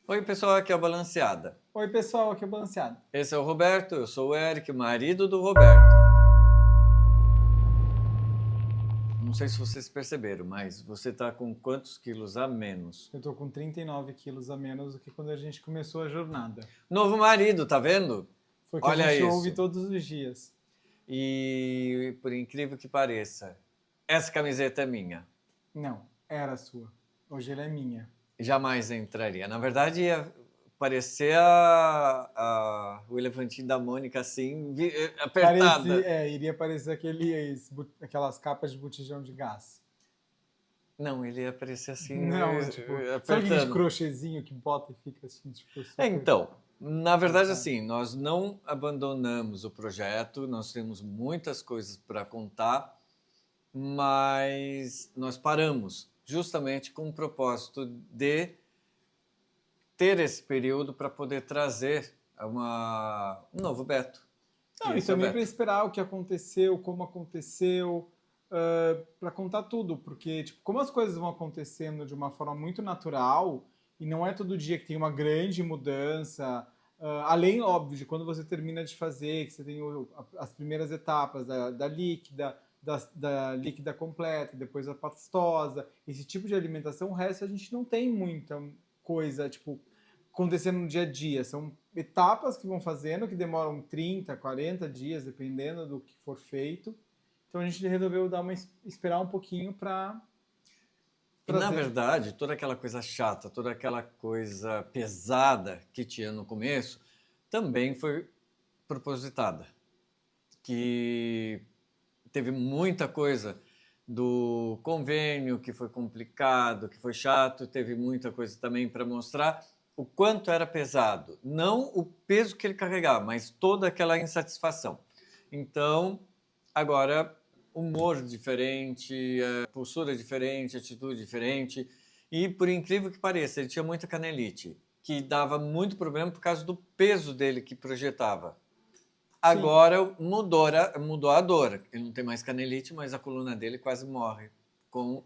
Oi, pessoal, aqui é o Balanceada. Oi, pessoal, aqui é o Balanceado. Esse é o Roberto, eu sou o Eric, marido do Roberto. Não sei se vocês perceberam, mas você tá com quantos quilos a menos? Eu tô com 39 quilos a menos do que quando a gente começou a jornada. Novo marido, tá vendo? Foi o que Olha a gente isso. ouve todos os dias. E por incrível que pareça, essa camiseta é minha. Não, era sua. Hoje ela é minha. Jamais entraria. Na verdade, ia parecer o elefantinho da Mônica assim, apertada. Iria parecer aquelas capas de botijão de gás. Não, ele ia parecer assim, Não, tipo, sabe aquele apertando. crochêzinho que bota e fica assim, tipo, super... Então, na verdade, assim, nós não abandonamos o projeto, nós temos muitas coisas para contar, mas nós paramos justamente com o propósito de ter esse período para poder trazer um novo Beto. Não, e esse é o também Beto. para esperar o que aconteceu, como aconteceu, para contar tudo, porque tipo, como as coisas vão acontecendo de uma forma muito natural e não é todo dia que tem uma grande mudança, além, óbvio, de quando você termina de fazer, que você tem as primeiras etapas da líquida, da líquida completa, depois a pastosa, esse tipo de alimentação, o resto a gente não tem muita coisa, tipo, acontecendo no dia a dia. São etapas que vão fazendo, que demoram 30, 40 dias, dependendo do que for feito. Então a gente resolveu esperar um pouquinho para... E, na verdade, toda aquela coisa chata, toda aquela coisa pesada que tinha no começo, também foi propositada. Que teve muita coisa do convênio que foi complicado, que foi chato, teve muita coisa também para mostrar o quanto era pesado. Não o peso que ele carregava, mas toda aquela insatisfação. Então, agora, humor diferente, postura diferente, atitude diferente. E, por incrível que pareça, ele tinha muita canelite, que dava muito problema por causa do peso dele que projetava. Agora mudou a dor. Ele não tem mais canelite, mas a coluna dele quase morre com...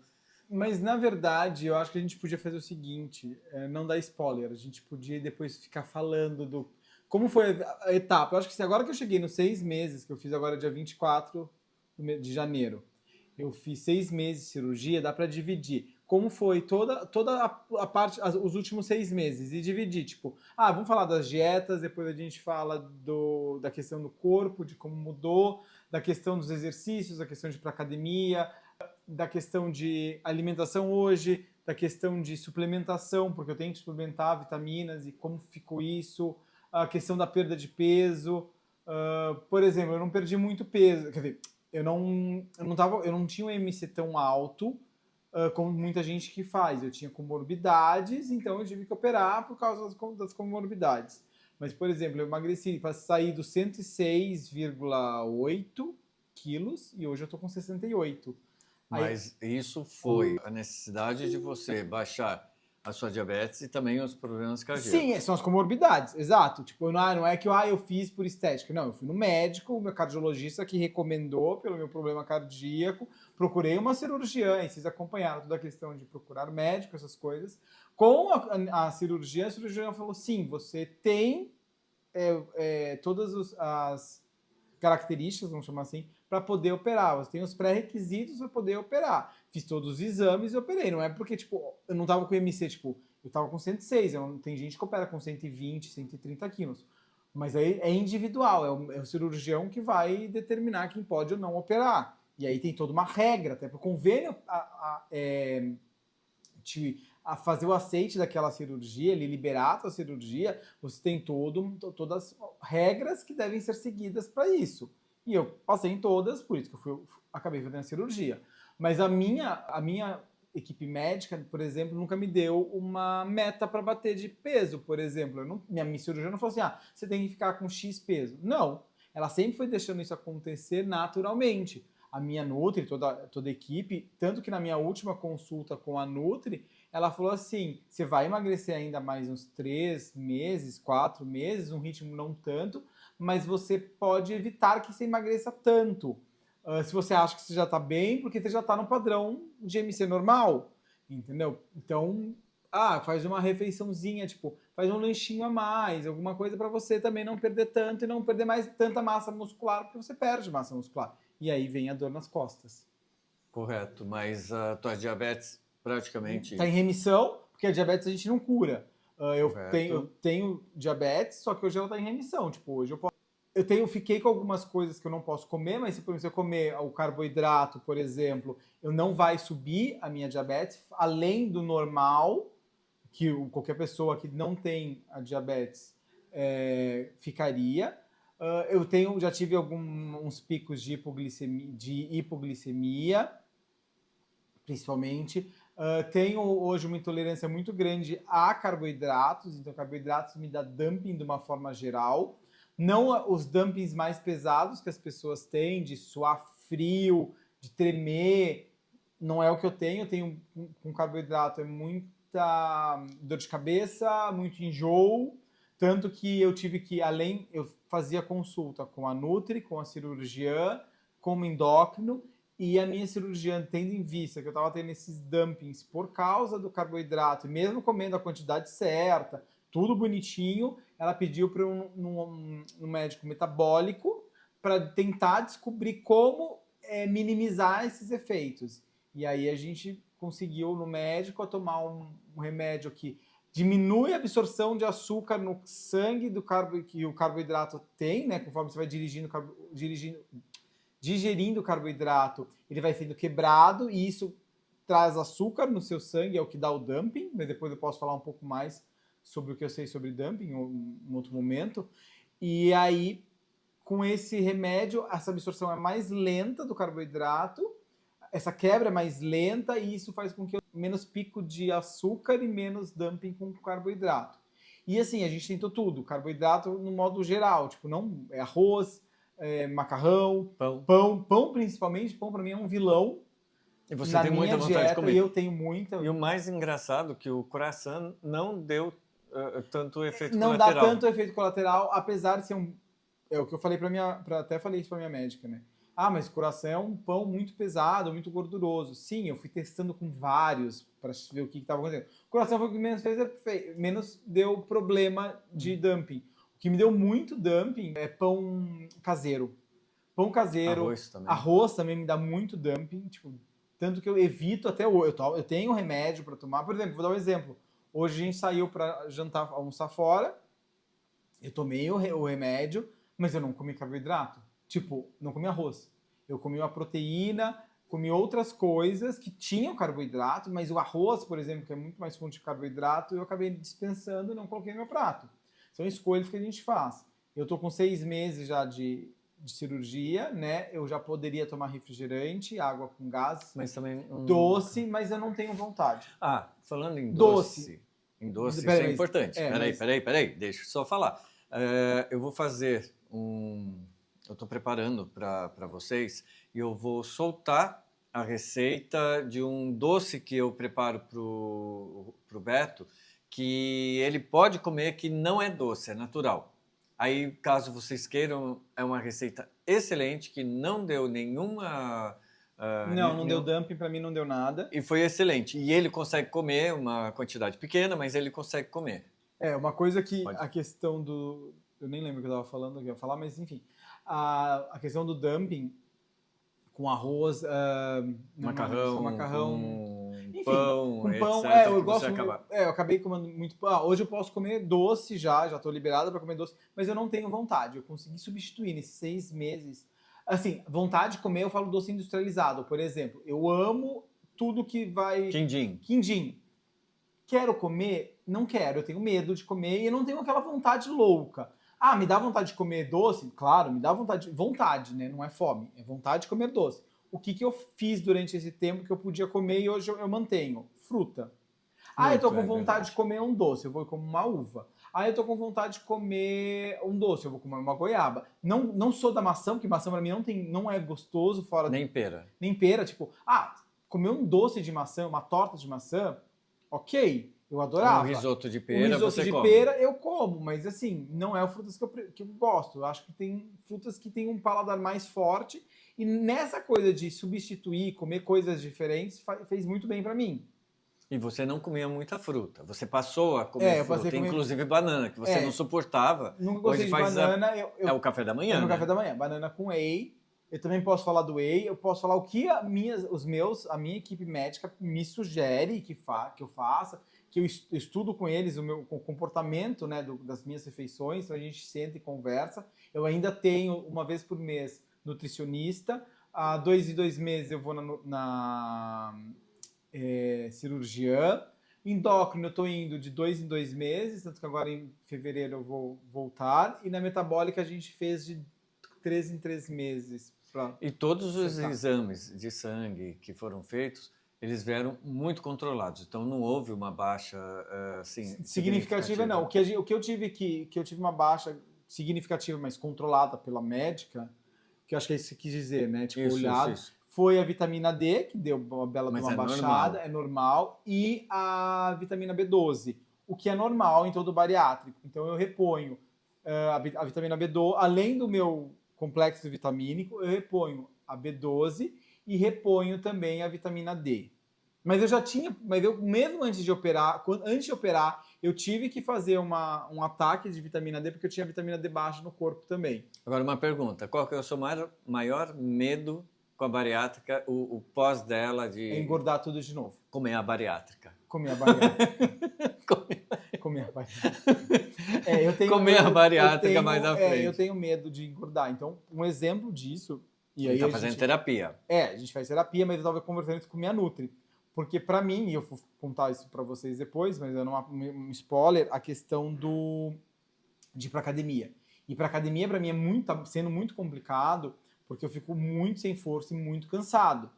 Mas, na verdade, eu acho que a gente podia fazer o seguinte, não dar spoiler, a gente podia depois ficar falando do... Como foi a etapa? Eu acho que agora que eu cheguei nos 6 meses, que eu fiz agora dia 24 de janeiro, eu fiz 6 meses de cirurgia, dá para dividir. Como foi toda a parte, os últimos 6 meses, e dividir, tipo, vamos falar das dietas, depois a gente fala da questão do corpo, de como mudou, da questão dos exercícios, da questão de ir para academia, da questão de alimentação hoje, da questão de suplementação, porque eu tenho que suplementar vitaminas e como ficou isso, a questão da perda de peso. Por exemplo, eu não perdi muito peso, quer dizer, eu não tinha um MC tão alto como muita gente que faz. Eu tinha comorbidades, então eu tive que operar por causa das comorbidades. Mas, por exemplo, eu emagreci para sair dos 106,8 quilos e hoje eu estou com 68. Mas isso foi a necessidade de você baixar a sua diabetes e também os problemas cardíacos. Sim, são as comorbidades, exato. Tipo, não é que eu fiz por estética. Não, eu fui no médico, o meu cardiologista que recomendou pelo meu problema cardíaco, procurei uma cirurgiã, e vocês acompanharam toda a questão de procurar médico, essas coisas. Com a cirurgia falou, sim, você tem todas as características, vamos chamar assim, para poder operar. Você tem os pré-requisitos para poder operar. Fiz todos os exames e operei. Não é porque, tipo, eu não tava com MC, tipo, eu tava com 106. Tem gente que opera com 120, 130 quilos. Mas aí é individual, é o cirurgião que vai determinar quem pode ou não operar. E aí tem toda uma regra, até para o convênio a fazer o aceite daquela cirurgia, ele liberar a tua cirurgia, você tem todas as regras que devem ser seguidas para isso. E eu passei em todas, por isso que acabei fazendo a cirurgia. Mas a minha equipe médica, por exemplo, nunca me deu uma meta para bater de peso, por exemplo. Minha cirurgia não falou assim, você tem que ficar com X peso. Não, ela sempre foi deixando isso acontecer naturalmente. A minha Nutri, toda a equipe, tanto que na minha última consulta com a Nutri, ela falou assim, você vai emagrecer ainda mais uns 3 meses, 4 meses, um ritmo não tanto, mas você pode evitar que você emagreça tanto. Se você acha que você já está bem, porque você já está no padrão de MC normal, entendeu? Então, faz uma refeiçãozinha, tipo, faz um lanchinho a mais, alguma coisa para você também não perder tanto e não perder mais tanta massa muscular, porque você perde massa muscular. E aí vem a dor nas costas. Correto, mas a tua diabetes praticamente... Tá em remissão, porque a diabetes a gente não cura. Eu Correto. tenho diabetes, só que hoje ela tá em remissão. Tipo, hoje fiquei com algumas coisas que eu não posso comer, mas por exemplo, se eu comer o carboidrato, por exemplo, eu não vai subir a minha diabetes, além do normal, que qualquer pessoa que não tem a diabetes ficaria. Já tive alguns picos de hipoglicemia, principalmente. Tenho hoje uma intolerância muito grande a carboidratos, então carboidratos me dá dumping de uma forma geral. Não os dumpings mais pesados que as pessoas têm, de suar frio, de tremer, não é o que eu tenho. Eu tenho com carboidrato muita dor de cabeça, muito enjoo, tanto que eu tive que, eu fazia consulta com a Nutri, com a cirurgiã, com o endócrino, e a minha cirurgiã, tendo em vista que eu estava tendo esses dumpings por causa do carboidrato, mesmo comendo a quantidade certa, tudo bonitinho, ela pediu para um médico metabólico para tentar descobrir como minimizar esses efeitos. E aí a gente conseguiu no médico a tomar um remédio que diminui a absorção de açúcar no sangue que o carboidrato tem, né? Conforme você vai digerindo o carboidrato, ele vai sendo quebrado e isso traz açúcar no seu sangue, é o que dá o dumping, mas depois eu posso falar um pouco mais sobre o que eu sei sobre dumping em outro momento. E aí, com esse remédio, essa absorção é mais lenta do carboidrato, essa quebra é mais lenta e isso faz com que eu tenha menos pico de açúcar e menos dumping com carboidrato. E assim, a gente tentou tudo, carboidrato no modo geral, tipo, não é arroz, macarrão, pão principalmente. Pão para mim é um vilão. E você tem muita vontade de comer. E eu tenho muita. E o mais engraçado é que o coração não deu tanto efeito não colateral. Não dá tanto efeito colateral, apesar de ser é o que eu falei até falei isso para minha médica, né? Mas o coração é um pão muito pesado, muito gorduroso. Sim, eu fui testando com vários para ver o que estava acontecendo. O coração foi o que menos deu problema de dumping. O que me deu muito dumping é pão caseiro. Pão caseiro, arroz também me dá muito dumping, tipo, tanto que eu evito até hoje. Eu tenho remédio para tomar. Por exemplo, vou dar um exemplo. Hoje a gente saiu para almoçar fora, eu tomei o remédio, mas eu não comi carboidrato. Tipo, não comi arroz. Eu comi uma proteína, comi outras coisas que tinham carboidrato, mas o arroz, por exemplo, que é muito mais fonte de carboidrato, eu acabei dispensando e não coloquei no meu prato. São escolhas que a gente faz. Eu tô com 6 meses já de cirurgia, né? Eu já poderia tomar refrigerante, água com gás, mas também doce, mas eu não tenho vontade. Falando em doce, isso é importante. Peraí, deixa eu só falar. Eu vou fazer eu estou preparando para vocês e eu vou soltar a receita de um doce que eu preparo pro Beto, que ele pode comer, que não é doce, é natural. Aí, caso vocês queiram, é uma receita excelente, que não deu nenhuma... não deu dumping, para mim não deu nada. E foi excelente. E ele consegue comer uma quantidade pequena, mas ele consegue comer. Uma coisa que a questão do... Eu nem lembro o que eu estava falando, que eu ia falar, mas enfim. A questão do dumping com arroz, macarrão, enfim, pão, com pão, etc, eu gosto eu acabei comendo muito pão. Hoje eu posso comer doce já estou liberada para comer doce, mas eu não tenho vontade. Eu consegui substituir nesses 6 meses. Assim, vontade de comer, eu falo doce industrializado, por exemplo. Eu amo tudo que vai... Quindim. Quero comer? Não quero. Eu tenho medo de comer e eu não tenho aquela vontade louca. Me dá vontade de comer doce? Claro, me dá vontade, né? Não é fome, é vontade de comer doce. O que eu fiz durante esse tempo que eu podia comer e hoje eu mantenho? Fruta. Eu tô com vontade de comer um doce, eu vou comer uma uva. Eu tô com vontade de comer um doce, eu vou comer uma goiaba. Não sou da maçã, porque maçã pra mim não é gostoso fora... Nem pera. Tipo, comer um doce de maçã, uma torta de maçã, ok. Eu adorava. Um risoto de pera, pera eu como, mas assim, não é frutas que eu gosto. Eu acho que tem frutas que têm um paladar mais forte e nessa coisa de substituir, comer coisas diferentes, fez muito bem para mim. E você não comia muita fruta. Você passou a comer Eu passei fruta, a comer... inclusive banana, que você não suportava. Nunca gostei Hoje de banana. é o café da manhã, É no né? café da manhã. Banana com whey. Eu também posso falar do whey. Eu posso falar o que a minha equipe médica me sugere que eu faça, que eu estudo com eles o comportamento, né, das minhas refeições. Então a gente senta e conversa. Eu ainda tenho, uma vez por mês, nutricionista. Há 2 em 2 meses eu vou na cirurgiã. Endócrino eu estou indo de 2 em 2 meses, tanto que agora em fevereiro eu vou voltar. E na metabólica a gente fez de 3 em 3 meses. E todos os exames de sangue que foram feitos, eles vieram muito controlados. Então não houve uma baixa assim, significativa. Não. O que eu tive uma baixa significativa, mas controlada pela médica, que eu acho que é isso que quis dizer, né? Tipo, isso. Foi a vitamina D, que deu uma bela de uma baixada, é normal, e a vitamina B12, o que é normal em todo bariátrico. Então eu reponho a vitamina B12, além do meu complexo vitamínico, eu reponho a B12 e reponho também a vitamina D. Mas eu mesmo antes de operar, eu tive que fazer um ataque de vitamina D, porque eu tinha vitamina D baixa no corpo também. Agora uma pergunta, qual que é o seu maior medo com a bariátrica, o pós dela de... É engordar tudo de novo. Comer a bariátrica. Comer a bariátrica. Comer a bariátrica. Comer a bariátrica mais à frente. Eu tenho medo de engordar. Então, um exemplo disso... E aí tá fazendo terapia. A gente faz terapia, mas eu estava conversando isso com minha Nutri. Porque para mim, e eu vou contar isso para vocês depois, mas é um spoiler, a questão de ir para academia. Ir para academia para mim tá sendo muito complicado, porque eu fico muito sem força e muito cansado.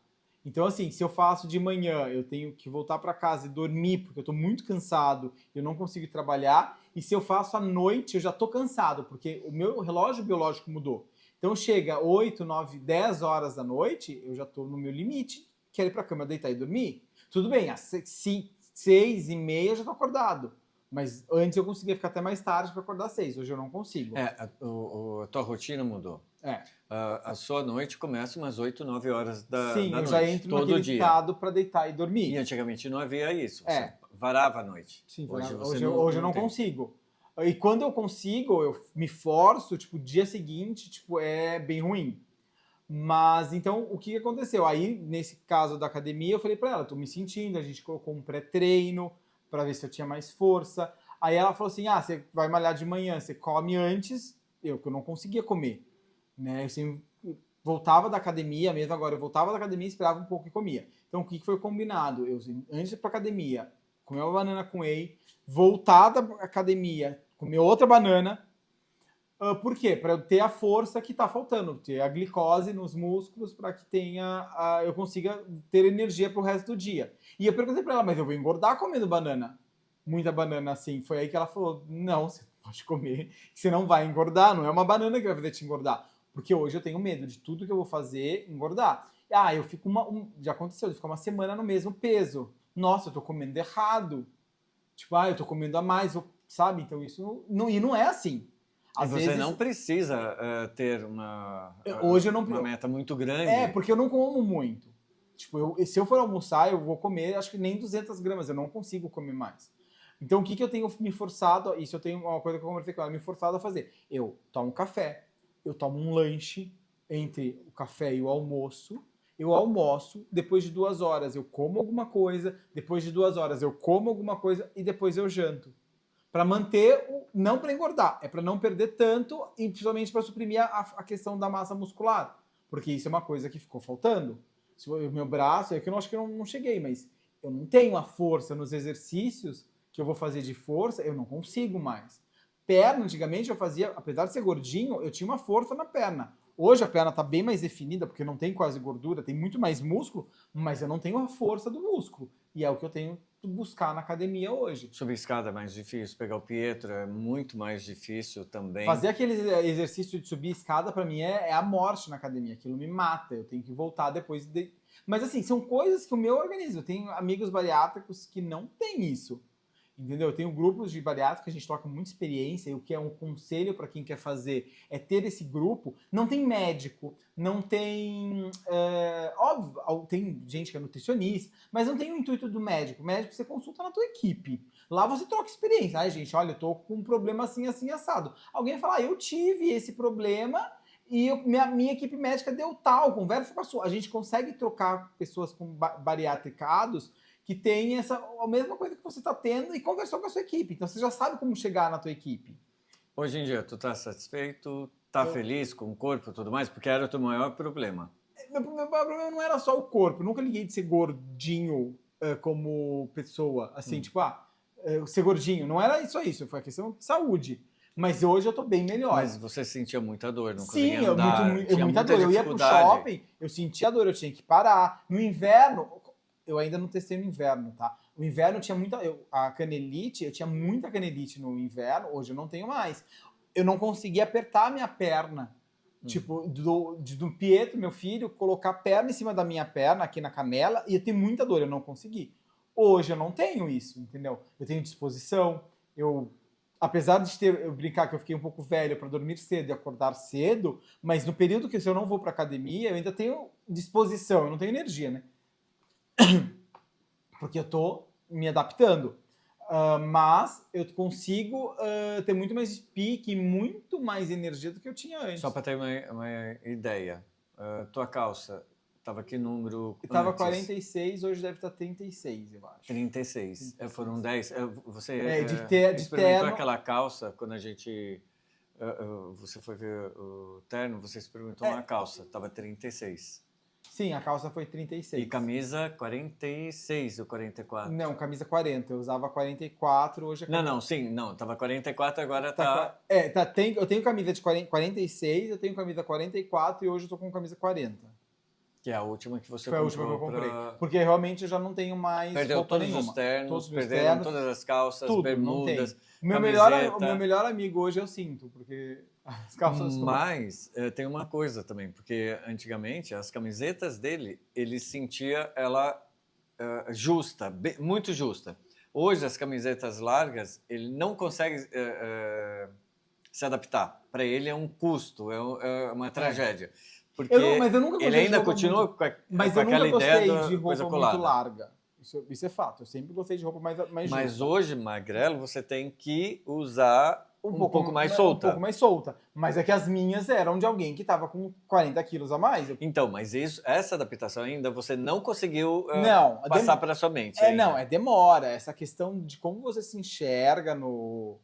Então, assim, se eu faço de manhã, eu tenho que voltar para casa e dormir, porque eu estou muito cansado, eu não consigo trabalhar. E se eu faço à noite, eu já estou cansado, porque o meu relógio biológico mudou. Então, chega 8, 9, 10 horas da noite, eu já estou no meu limite, quero ir para a cama, deitar e dormir. Tudo bem, às 6h30 eu já estou acordado. Mas antes eu conseguia ficar até mais tarde para acordar às 6. Hoje eu não consigo. A tua rotina mudou. A sua noite começa umas 8, 9 horas da noite. Sim, eu já entro naquele estado para deitar e dormir. E antigamente não havia isso. Você varava a noite. Sim, hoje eu não consigo. E quando eu consigo, eu me forço, tipo, dia seguinte, tipo, é bem ruim. Mas, então, o que aconteceu? Aí, nesse caso da academia, eu falei pra ela, tô me sentindo, a gente colocou um pré-treino pra ver se eu tinha mais força. Aí ela falou assim, você vai malhar de manhã, você come antes, que eu não conseguia comer. Né? Eu sempre voltava da academia, mesmo agora, eu voltava da academia, esperava um pouco e comia. Então, o que foi combinado? Eu, antes de ir pra academia, comer uma banana com whey, voltar da academia, comer outra banana. Por quê? Para eu ter a força que está faltando, ter a glicose nos músculos para que eu consiga ter energia para o resto do dia. E eu perguntei para ela, mas eu vou engordar comendo banana? Muita banana assim. Foi aí que ela falou, não, você pode comer, você não vai engordar, não é uma banana que vai fazer te engordar. Porque hoje eu tenho medo de tudo que eu vou fazer engordar. Eu fico já aconteceu, de ficar uma semana no mesmo peso. Nossa, eu tô comendo errado. Tipo, eu tô comendo a mais, sabe? Então isso não é assim. Às vezes não precisa ter uma meta muito grande. Porque eu não como muito. Tipo, se eu for almoçar, eu vou comer, acho que nem 200 gramas, eu não consigo comer mais. Então, o que eu tenho me forçado, isso eu tenho uma coisa que eu conversei com ela, me forçado a fazer. Eu tomo café, eu tomo um lanche entre o café e o almoço, eu almoço, depois de 2 horas eu como alguma coisa, depois de 2 horas eu como alguma coisa e depois eu janto. Para manter, não para engordar, é para não perder tanto e principalmente para suprimir a questão da massa muscular, porque isso é uma coisa que ficou faltando. O meu braço, é que eu acho que eu não cheguei, mas eu não tenho a força nos exercícios que eu vou fazer de força, eu não consigo mais. Perna, antigamente eu fazia, apesar de ser gordinho, eu tinha uma força na perna. Hoje a perna está bem mais definida, porque não tem quase gordura, tem muito mais músculo, mas eu não tenho a força do músculo. E é o que eu tenho que buscar na academia hoje. Subir escada é mais difícil, pegar o Pietro é muito mais difícil também. Fazer aquele exercício de subir escada, para mim, é a morte na academia. Aquilo me mata, eu tenho que voltar depois. Mas assim, são coisas que o meu organismo... Eu tenho amigos bariátricos que não tem isso. Entendeu? Eu tenho grupos de bariátrica que a gente troca muita experiência e o que é um conselho para quem quer fazer é ter esse grupo. Não tem médico, não tem... óbvio, tem gente que é nutricionista, mas não tem o intuito do médico. O médico você consulta na tua equipe. Lá você troca experiência. Ai, gente, olha, eu tô com um problema assim, assim, assado. Alguém fala, eu tive esse problema e minha equipe médica deu tal, conversa com a sua. A gente consegue trocar pessoas com bariátricados que tem a mesma coisa que você está tendo e conversou com a sua equipe. Então você já sabe como chegar na tua equipe. Hoje em dia, tu tá satisfeito? Tá feliz com o corpo e tudo mais? Porque era o teu maior problema. Meu problema não era só o corpo. Eu nunca liguei de ser gordinho como pessoa. Assim, tipo, ser gordinho. Não era isso. Foi a questão de saúde. Mas hoje eu tô bem melhor. Mas você sentia muita dor, não Sim, conseguia andar, muita dor. Eu ia pro shopping, eu sentia dor, eu tinha que parar. No inverno... Eu ainda não testei no inverno, tá? O inverno tinha muita... a canelite, eu tinha muita canelite no inverno, hoje eu não tenho mais. Eu não conseguia apertar a minha perna. Tipo, do Pietro, meu filho, colocar a perna em cima da minha perna, aqui na canela, e eu tenho muita dor, eu não consegui. Hoje eu não tenho isso, entendeu? Eu tenho disposição, apesar de eu brincar que eu fiquei um pouco velho para dormir cedo e acordar cedo, mas no período que se eu não vou para academia, eu ainda tenho disposição, eu não tenho energia, né? Porque eu tô me adaptando. Mas eu consigo ter muito mais pique, muito mais energia do que eu tinha antes. Só para ter uma ideia, tua calça estava que número? Estava 46, hoje deve estar 36, eu acho. 36. Foram 10. Você experimentou terno. Aquela calça quando a gente... você foi ver o terno, você experimentou uma calça, estava 36. Sim, a calça foi 36. E camisa 46 ou 44? Não, camisa 40. Eu usava 44, hoje é... Não, tava 44, agora tá... eu tenho camisa de 46, eu tenho camisa 44 e hoje eu tô com camisa 40. Que é a última que você comprou. Foi a última que eu comprei. Porque realmente eu já não tenho mais Perdeu roupa todos nenhuma. Os ternos, todos perderam todas as calças, tudo, bermudas, o meu melhor amigo hoje é o cinto, porque as calças... Mas tem uma coisa também, porque antigamente as camisetas dele, ele sentia ela justa, muito justa. Hoje as camisetas largas, ele não consegue se adaptar. Para ele é um custo, é uma tragédia. Porque mas eu nunca ele ainda continua com aquela ideia de roupa muito larga. Isso é fato. Eu sempre gostei de roupa mais justa. Mas hoje, magrelo, você tem que usar um pouco mais solta. Um pouco mais solta. Mas é que as minhas eram de alguém que estava com 40 quilos a mais. Então, mas essa adaptação ainda você não conseguiu passar para a sua mente. Demora. Essa questão de como você se enxerga no...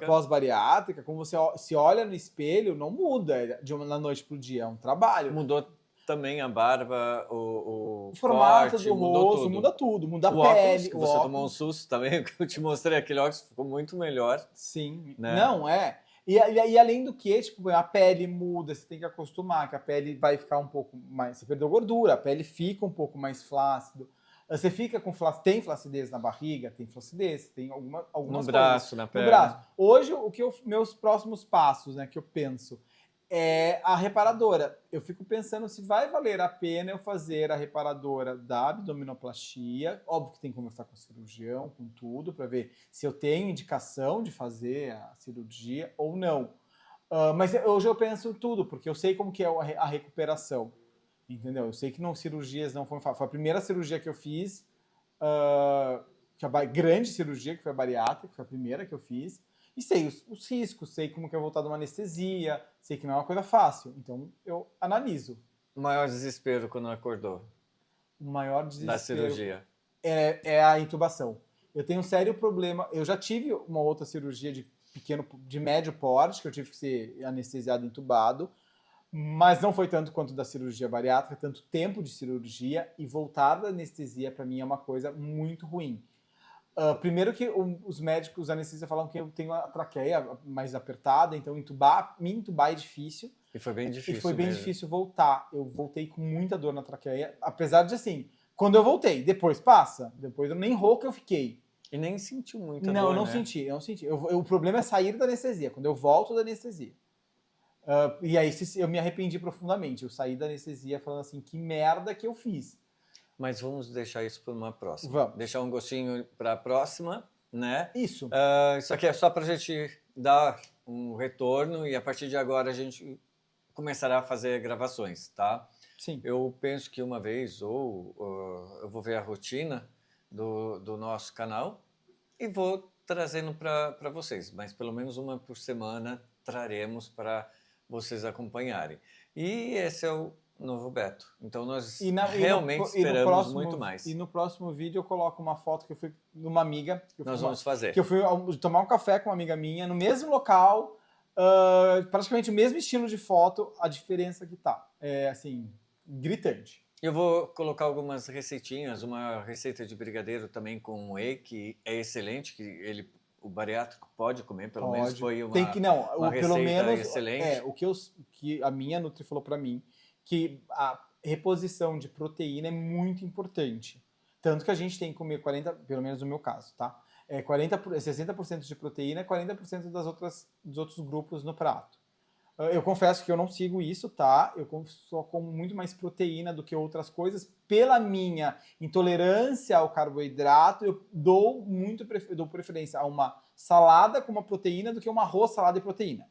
pós-bariátrica, como você se olha no espelho, não muda de uma noite pro dia, é um trabalho. Mudou também a barba, o formato corte, do rosto, muda tudo, muda a pele. Óculos, que você tomou um susto também, que eu te mostrei, aquele óculos ficou muito melhor. Sim, né? Não, E além do que, tipo, a pele muda, você tem que acostumar, que a pele vai ficar um pouco mais... Você perdeu gordura, a pele fica um pouco mais flácido. Você fica com tem flacidez na barriga, tem flacidez, tem algumas no braço, na perna. No braço. Hoje, meus próximos passos, né, que eu penso, é a reparadora. Eu fico pensando se vai valer a pena eu fazer a reparadora da abdominoplastia. Óbvio que tem que conversar com o cirurgião, com tudo, para ver se eu tenho indicação de fazer a cirurgia ou não. Mas hoje eu penso tudo, porque eu sei como que é a recuperação. Entendeu? Eu sei que cirurgias não foram fáceis. Foi a primeira cirurgia que eu fiz, grande cirurgia, que foi a bariátrica, que foi a primeira que eu fiz. E sei os riscos, sei como que é voltar de uma anestesia, sei que não é uma coisa fácil. Então, eu analiso. O maior desespero quando acordou? O maior desespero... Da cirurgia? É a intubação. Eu tenho um sério problema... Eu já tive uma outra cirurgia de médio porte, que eu tive que ser anestesiado e intubado, mas não foi tanto quanto da cirurgia bariátrica, tanto tempo de cirurgia, e voltar da anestesia para mim é uma coisa muito ruim. Primeiro que os médicos, os anestesistas falam que eu tenho a traqueia mais apertada, então me intubar é difícil. E foi bem difícil. E foi bem difícil voltar. Eu voltei com muita dor na traqueia, apesar de assim, quando eu voltei, depois passa, depois eu nem rouco eu fiquei. E nem sentiu muita dor, Não, eu não senti. O problema é sair da anestesia, quando eu volto da anestesia. E aí eu me arrependi profundamente. Eu saí da anestesia falando assim, que merda que eu fiz. Mas vamos deixar isso para uma próxima. Vamos. Deixar um gostinho para a próxima, né? Isso. Isso aqui é só para a gente dar um retorno e a partir de agora a gente começará a fazer gravações, tá? Sim. Eu penso que uma vez ou eu vou ver a rotina do nosso canal e vou trazendo para vocês, mas pelo menos uma por semana traremos para vocês acompanharem. E esse é o novo Beto. Então nós realmente esperamos muito mais. E no próximo vídeo eu coloco uma foto que eu fui numa amiga. Nós vamos fazer. Que eu fui tomar um café com uma amiga minha, no mesmo local, praticamente o mesmo estilo de foto, a diferença que tá. É assim, gritante. Eu vou colocar algumas receitinhas, uma receita de brigadeiro também com whey, que é excelente, que o bariátrico pode comer, pelo menos foi uma, uma receita pelo menos, excelente. O que a minha Nutri falou para mim, que a reposição de proteína é muito importante. Tanto que a gente tem que comer 40%, pelo menos no meu caso, tá? 60% de proteína e 40% dos outros grupos no prato. Eu confesso que eu não sigo isso, tá? Eu só como muito mais proteína do que outras coisas. Pela minha intolerância ao carboidrato, eu dou preferência a uma salada com uma proteína do que um arroz, salada e proteína.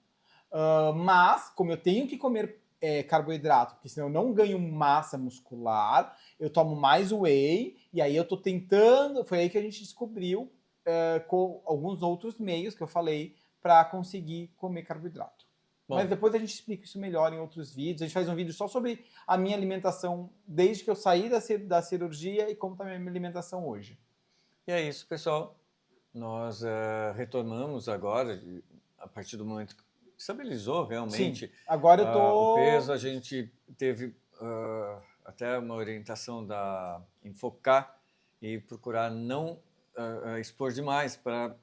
Mas, como eu tenho que comer carboidrato, porque senão eu não ganho massa muscular, eu tomo mais whey, e aí eu tô tentando... Foi aí que a gente descobriu, com alguns outros meios que eu falei, para conseguir comer carboidrato. Bom, mas depois a gente explica isso melhor em outros vídeos. A gente faz um vídeo só sobre a minha alimentação desde que eu saí da cirurgia e como está a minha alimentação hoje. E é isso, pessoal. Nós retornamos agora, a partir do momento que estabilizou realmente. Sim, agora eu tô... o peso, a gente teve até uma orientação em focar e procurar não expor demais para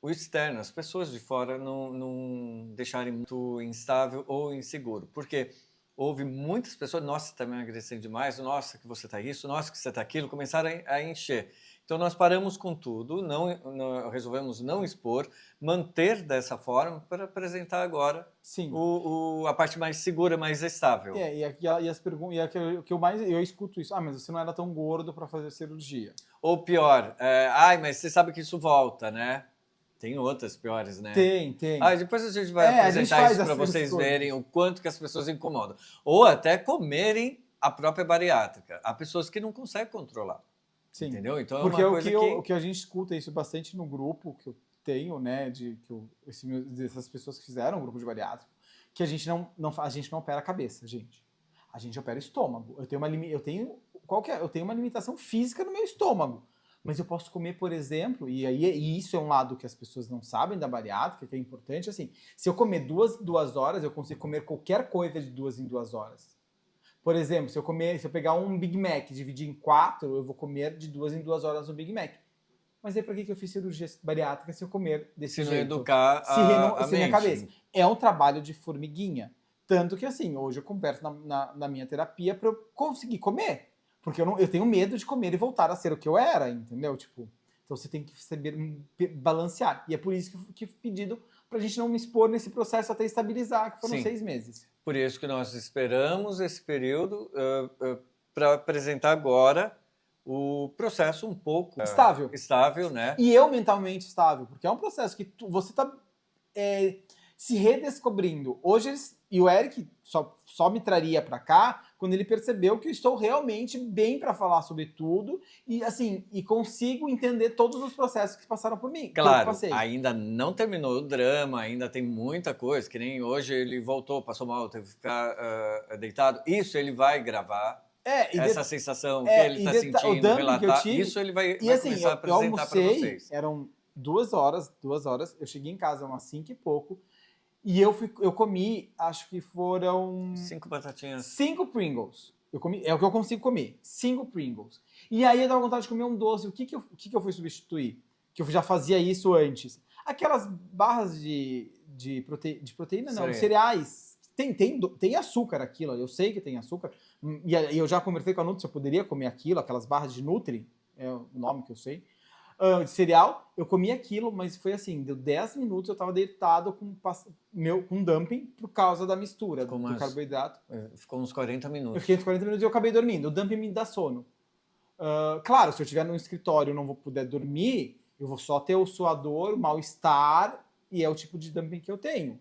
o externo, as pessoas de fora não deixarem muito instável ou inseguro. Porque houve muitas pessoas, nossa, está emagrecendo demais, nossa, que você está isso, nossa, que você está aquilo, começaram a encher. Então nós paramos com tudo, resolvemos não expor, manter dessa forma para apresentar agora Sim. A parte mais segura, mais estável. E as perguntas, o que eu escuto isso, mas você não era tão gordo para fazer cirurgia. Ou pior, mas você sabe que isso volta, né? Tem outras piores, né? Tem. Depois a gente vai apresentar isso para vocês verem o quanto que as pessoas incomodam. Ou até comerem a própria bariátrica. Há pessoas que não conseguem controlar. Sim. Entendeu? Então porque é uma coisa o que a gente escuta isso bastante no grupo que eu tenho, né, dessas pessoas que fizeram o grupo de bariátrico, que a gente não opera a cabeça, gente. A gente opera o estômago. Eu tenho uma limitação física no meu estômago. Mas eu posso comer, por exemplo, e isso é um lado que as pessoas não sabem da bariátrica, que é importante, assim, se eu comer duas horas, eu consigo comer qualquer coisa de 2 em 2 horas. Por exemplo, se eu pegar um Big Mac e dividir em 4, eu vou comer de 2 em 2 horas um Big Mac. Mas aí, para que eu fiz cirurgia bariátrica se eu comer desse jeito? Se não educar a mente. Minha cabeça. É um trabalho de formiguinha. Tanto que, assim, hoje eu converso na minha terapia para eu conseguir comer. Porque eu tenho medo de comer e voltar a ser o que eu era, entendeu? Então você tem que saber balancear. E é por isso que pedido pra gente não me expor nesse processo até estabilizar, que foram 6 meses. Por isso que nós esperamos esse período para apresentar agora o processo um pouco estável, né? E eu mentalmente estável, porque é um processo que você tá se redescobrindo. Hoje e o Eric só me traria para cá quando ele percebeu que eu estou realmente bem para falar sobre tudo e assim, e consigo entender todos os processos que passaram por mim. Claro, ainda não terminou o drama, ainda tem muita coisa, que nem hoje ele voltou, passou mal, teve que ficar deitado. Isso ele vai gravar. Essa sensação que ele está sentindo, relatar, isso ele vai assim, começar a apresentar para vocês. Eram 2 horas, eu cheguei em casa umas 5 e pouco, e eu comi, acho que foram... 5 batatinhas. 5 Pringles. Eu comi, é o que eu consigo comer. 5 Pringles. E aí eu dava vontade de comer um doce. O que eu fui substituir? Que eu já fazia isso antes. Aquelas barras de proteína, não, cereais. Tem açúcar aquilo, eu sei que tem açúcar. E eu já conversei com a Nutri se eu poderia comer aquilo, aquelas barras de Nutri, é o nome que eu sei. de cereal, eu comi aquilo, mas foi assim, deu 10 minutos, eu tava deitado com dumping por causa da mistura do carboidrato. Ficou uns 40 minutos. Eu fiquei uns 40 minutos e eu acabei dormindo. O dumping me dá sono. Claro, se eu estiver no escritório e não vou poder dormir, eu vou só ter o suador, o mal-estar, e é o tipo de dumping que eu tenho.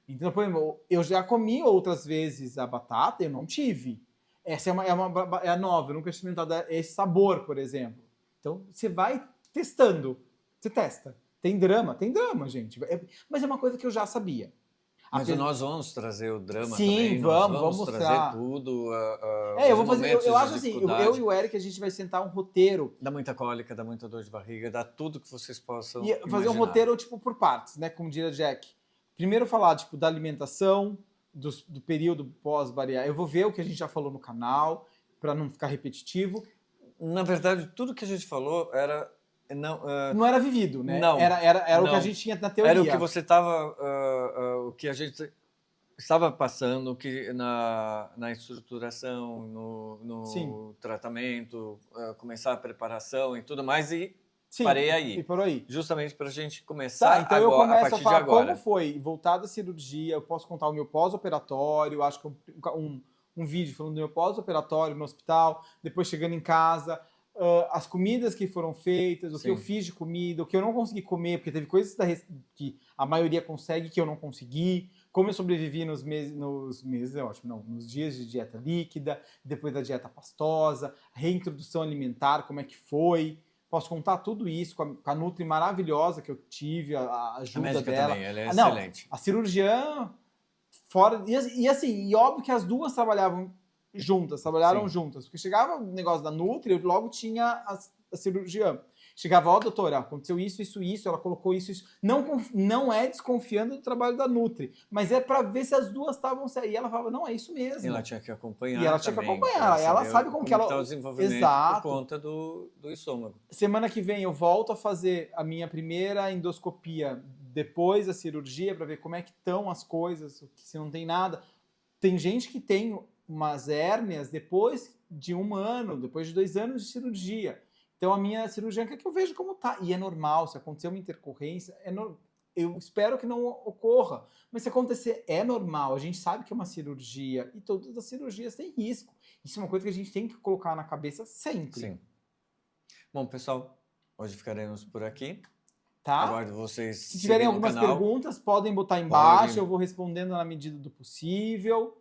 Então, por exemplo, eu já comi outras vezes a batata, eu não tive. Essa é a nova, eu nunca tinha experimentado esse sabor, por exemplo. Então, você vai testando, você testa. Tem drama, gente. Mas é uma coisa que eu já sabia. Mas nós vamos trazer o drama Sim, também. vamos trazer mostrar. tudo. Eu vou fazer. Eu acho assim, eu e o Eric, a gente vai sentar um roteiro. Dá muita cólica, dá muita dor de barriga, dá tudo que vocês possam e fazer um roteiro, tipo, por partes, né? Como diria Jack. Primeiro falar, tipo, da alimentação, do período pós-bariátrico. Eu vou ver o que a gente já falou no canal, para não ficar repetitivo. Na verdade, tudo que a gente falou era... Não era vivido, né? Não. Era o que a gente tinha na teoria. Era o que você estava... o que a gente estava passando na estruturação, no tratamento, começar a preparação e tudo mais, e Sim, parei aí. E por aí. Justamente para a gente começar então agora, eu começo a partir a falar de agora. como foi voltar da cirurgia, eu posso contar o meu pós-operatório, acho que um vídeo falando do meu pós-operatório no hospital, depois chegando em casa, as comidas que foram feitas, o que eu fiz de comida, o que eu não consegui comer, porque teve coisas que a maioria consegue que eu não consegui, como eu sobrevivi nos dias de dieta líquida, depois da dieta pastosa, reintrodução alimentar, como é que foi. Posso contar tudo isso com a Nutri maravilhosa que eu tive, a ajuda dela. Também, ela é excelente. A cirurgiã fora... E óbvio que as duas trabalharam juntas, porque chegava o negócio da Nutri, eu logo tinha a cirurgiã. Chegava, doutora, aconteceu isso, ela colocou isso. Não é desconfiando do trabalho da Nutri, mas é para ver se as duas estavam certas. E ela falava, não, é isso mesmo. E ela tinha que acompanhar. Ela sabe como que ela... está o desenvolvimento. Exato. Por conta do estômago. Semana que vem eu volto a fazer a minha primeira endoscopia depois da cirurgia, para ver como é que estão as coisas, se não tem nada. Tem gente que tem umas hérnias depois de 1 ano, depois de 2 anos de cirurgia. Então, a minha cirurgiã quer que eu veja como tá. E é normal, se acontecer uma intercorrência, eu espero que não ocorra. Mas se acontecer, é normal. A gente sabe que é uma cirurgia e todas as cirurgias têm risco. Isso é uma coisa que a gente tem que colocar na cabeça sempre. Sim. Bom, pessoal, hoje ficaremos por aqui. Tá? Aguardo vocês. Se tiverem algumas perguntas, podem botar embaixo. Eu vou respondendo na medida do possível.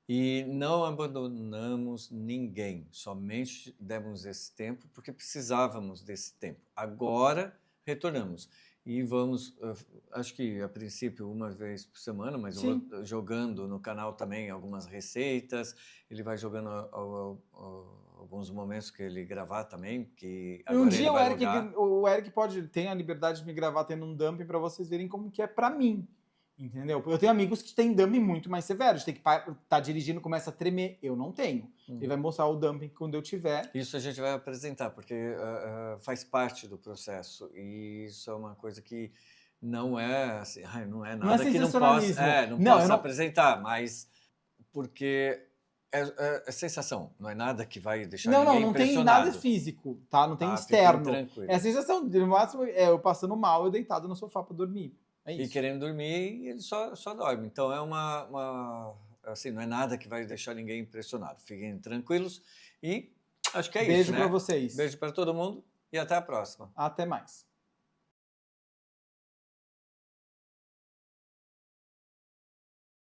E não abandonamos ninguém, somente demos esse tempo porque precisávamos desse tempo. Agora retornamos e vamos, acho que a princípio 1 vez por semana, mas eu vou jogando no canal também algumas receitas, ele vai jogando alguns momentos que ele gravar também, que agora um dia o Eric tem a liberdade de me gravar tendo um dumping para vocês verem como que é para mim. Entendeu? Eu tenho amigos que têm dumping muito mais severo, de ter que estar dirigindo, começa a tremer. Eu não tenho. Ele vai mostrar o dumping quando eu tiver. Isso a gente vai apresentar, porque faz parte do processo. E isso é uma coisa que não é assim, não é nada que não possa apresentar, mas porque é sensação, não é nada que vai deixar ninguém não tem impressionado. nada físico, tá? Não tem externo. É a sensação, no máximo, eu passando mal, eu deitado no sofá para dormir. E querendo dormir, ele só dorme. Então é assim, não é nada que vai deixar ninguém impressionado. Fiquem tranquilos e acho que é isso, né? Beijo para vocês. Beijo para todo mundo e até a próxima. Até mais.